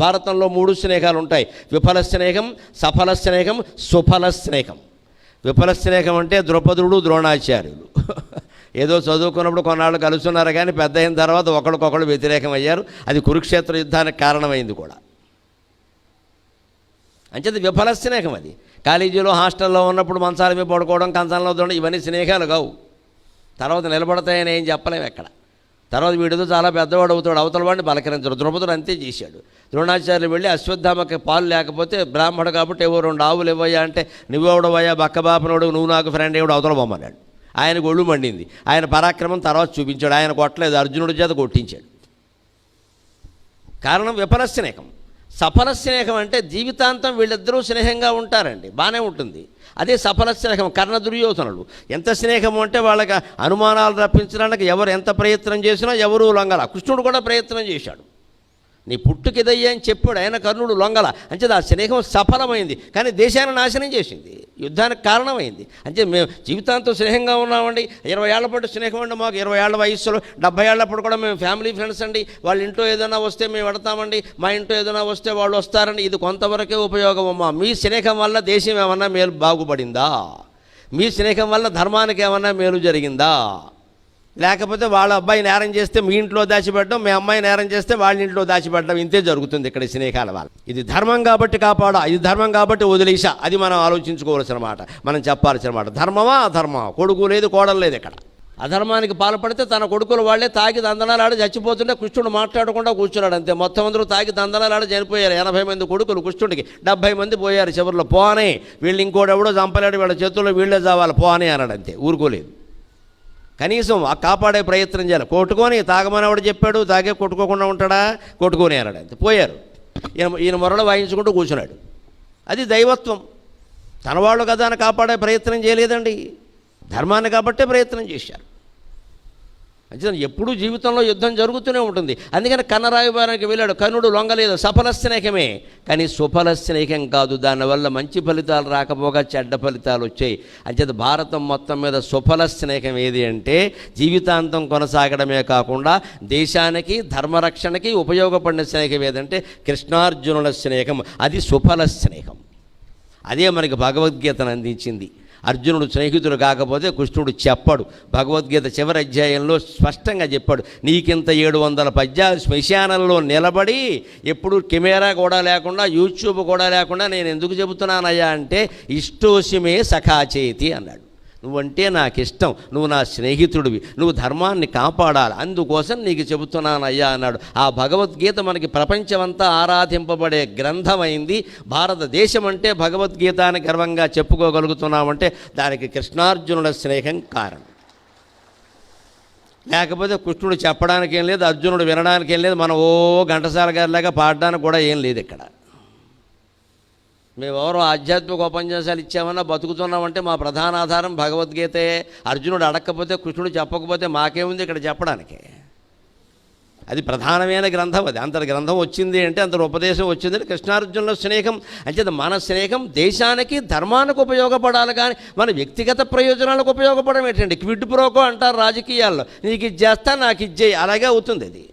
భారతంలో 3 స్నేహాలు ఉంటాయి: విఫల స్నేహం, సఫల స్నేహం, సుఫల స్నేహం. విఫల స్నేహం అంటే ద్రౌపదుడు, ద్రోణాచార్యులు ఏదో చదువుకున్నప్పుడు కొన్నాళ్ళు కలుస్తున్నారు, కానీ పెద్ద అయిన తర్వాత ఒకరికొకరు వ్యతిరేకం అయ్యారు. అది కురుక్షేత్ర యుద్ధానికి కారణమైంది కూడా. అంచేది విఫల స్నేహం. అది కాలేజీలో హాస్టల్లో ఉన్నప్పుడు మంచాల మీద పడుకోవడం, కంచంలో దొండ, ఇవన్నీ స్నేహాలు కావు. తర్వాత నిలబడతాయని ఏం చెప్పలేము ఎక్కడ. తర్వాత వీడితో చాలా పెద్దవాడు అవుతాడు, అవతల వాడిని పలకరించడు. ద్రౌపదుడు అంతే చేశాడు. ద్రోణాచార్యులు వెళ్ళి అశ్వత్థామకి పాలు లేకపోతే బ్రాహ్మడు కాబట్టి ఏవో 2 ఆవులు ఇవ్వయ్యా అంటే, నువ్వెవడవయ్యా బక్కబాపనోడు, నువ్వు నాకు ఫ్రెండ్ ఎవడు, అవతల బొమ్మన్నాడు. ఆయనకు ఒళ్ళు మండింది. ఆయన పరాక్రమం తర్వాత చూపించాడు. ఆయన కొట్టలేదు, అర్జునుడి చేత కొట్టించాడు. కారణం విఫల స్నేహం. సఫల స్నేహం అంటే జీవితాంతం వీళ్ళిద్దరూ స్నేహంగా ఉంటారండి, బాగానే ఉంటుంది. అదే సఫల స్నేహం. కర్ణ దుర్యోధనులు ఎంత స్నేహం అంటే వాళ్ళకి అనుమానాలు రప్పించడానికి ఎవరు ఎంత ప్రయత్నం చేసినా ఎవరూ లొంగల. కృష్ణుడు కూడా ప్రయత్నం చేశాడు, నీ పుట్టుకిదయ్యా అని చెప్పాడు, ఆయన కర్ణుడు లొంగల. అంటే ఆ స్నేహం సఫలమైంది, కానీ దేశాన్ని నాశనం చేసింది, యుద్ధానికి కారణమైంది. అంటే మేము జీవితాంతం స్నేహంగా ఉన్నామండి, 20 ఏళ్ల పాటు స్నేహం అండి మాకు. 20 ఏళ్ల వయస్సులో 70 ఏళ్లప్పుడు కూడా మేము ఫ్యామిలీ ఫ్రెండ్స్ అండి. వాళ్ళ ఇంట్లో ఏదైనా వస్తే మేము పెడతామండి, మా ఇంట్లో ఏదైనా వస్తే వాళ్ళు వస్తారండి. ఇది కొంతవరకే ఉపయోగం అమ్మా. మీ స్నేహం వల్ల దేశం ఏమన్నా మేలు బాగుపడిందా? మీ స్నేహం వల్ల ధర్మానికి ఏమన్నా మేలు జరిగిందా? లేకపోతే వాళ్ళ అబ్బాయి నేరం చేస్తే మీ ఇంట్లో దాచిపెట్టడం, మీ అమ్మాయి నేరం చేస్తే వాళ్ళ ఇంట్లో దాచిపెట్టడం, ఇంతే జరుగుతుంది ఇక్కడ స్నేహాల వల్ల. ఇది ధర్మం కాబట్టి కాపాడా, ఇది ధర్మం కాబట్టి వదిలేసా, అది మనం ఆలోచించుకోవాల్సిన మాట, మనం చెప్పాల్సిన మాట. ధర్మమా అధర్మమా? కొడుకు లేదు, కోడలు లేదు. ఇక్కడ అధర్మానికి పాల్పడితే తన కొడుకులు వాళ్ళే తాగి దందనాలాడి చచ్చిపోతుంటే కృష్ణుడు మాట్లాడకుండా కూర్చున్నాడు అంతే. మొత్తం అందరూ తాగి దందనాలాడి చనిపోయారు. 80 మంది కొడుకులు కృష్ణుడికి, 70 మంది పోయారు చివరిలో. పోనే వీళ్ళు ఇంకోడెవడో చంపలేడు, వీళ్ళ చేతుల్లో వీళ్ళే చావాలి, పోనే అన్నాడు అంతే. ఊరుకోలేదు. కనీసం ఆ కాపాడే ప్రయత్నం చేయాలి. కొట్టుకొని తాగమని ఎవడు చెప్పాడు? తాగే కొట్టుకోకుండా ఉంటాడా? కొట్టుకొని అన్నాడు అంతే. పోయారు. ఈయన మొరలు వాయించుకుంటూ కూర్చున్నాడు. అది దైవత్వం. తన వాళ్ళు కదా అని కాపాడే ప్రయత్నం చేయలేదండి, ధర్మాన్ని కాబట్టే ప్రయత్నం చేశారు. అంటే ఎప్పుడూ జీవితంలో యుద్ధం జరుగుతూనే ఉంటుంది. అందుకని కన్నరాయబారానికి వెళ్ళాడు. కర్ణుడు లొంగలేదు. సఫల స్నేహమే, కానీ సుఫల స్నేహం కాదు. దానివల్ల మంచి ఫలితాలు రాకపోగా చెడ్డ ఫలితాలు వచ్చాయి. అంచేత భారతం మొత్తం మీద సుఫల స్నేహం ఏది అంటే జీవితాంతం కొనసాగడమే కాకుండా దేశానికి ధర్మరక్షణకి ఉపయోగపడిన స్నేహం ఏదంటే కృష్ణార్జునుల స్నేహం. అది సుఫల స్నేహం. అదే మనకి భగవద్గీతను అందించింది. అర్జునుడు స్నేహితుడు కాకపోతే కృష్ణుడు చెప్పడు. భగవద్గీత చివరి అధ్యాయంలో స్పష్టంగా చెప్పాడు, నీకింత 700 పద్యాలు శ్మశానంలో నిలబడి ఎప్పుడు కెమెరా కూడా లేకుండా, యూట్యూబ్ కూడా లేకుండా నేను ఎందుకు చెబుతున్నానయ్యా అంటే, ఇష్టోసిమే సఖాచేతి అన్నాడు. నువ్వంటే నాకు ఇష్టం, నువ్వు నా స్నేహితుడివి, నువ్వు ధర్మాన్ని కాపాడాలి, అందుకోసం నీకు చెబుతున్నానయ్యా అన్నాడు. ఆ భగవద్గీత మనకి ప్రపంచమంతా ఆరాధింపబడే గ్రంథమైంది. భారతదేశం అంటే భగవద్గీత అని గర్వంగా చెప్పుకోగలుగుతున్నామంటే దానికి కృష్ణార్జునుల స్నేహం కారణం. లేకపోతే కృష్ణుడు చెప్పడానికి ఏం లేదు, అర్జునుడు వినడానికి ఏం లేదు, మనం ఘంటసాల గారిలాగా పాడడానికి కూడా ఏం లేదు ఇక్కడ. మేమెవరో ఆధ్యాత్మిక ఉపన్యాసాలు ఇచ్చామన్నా బతుకుతున్నామంటే మా ప్రధాన ఆధారం భగవద్గీతే. అర్జునుడు అడగకపోతే, కృష్ణుడు చెప్పకపోతే మాకేముంది ఇక్కడ చెప్పడానికి? అది ప్రధానమైన గ్రంథం. అది అంతటి గ్రంథం వచ్చింది అంటే, అంతటి ఉపదేశం వచ్చిందంటే కృష్ణార్జునుల స్నేహం. అంటే మన స్నేహం దేశానికి ధర్మానికి ఉపయోగపడాలి, కానీ మన వ్యక్తిగత ప్రయోజనాలకు ఉపయోగపడడం ఏంటండి? క్విడ్ ప్రోకో అంటారు రాజకీయాల్లో, నీకు ఇది చేస్తా నాకు ఇది చేయి, అలాగే అవుతుంది అది.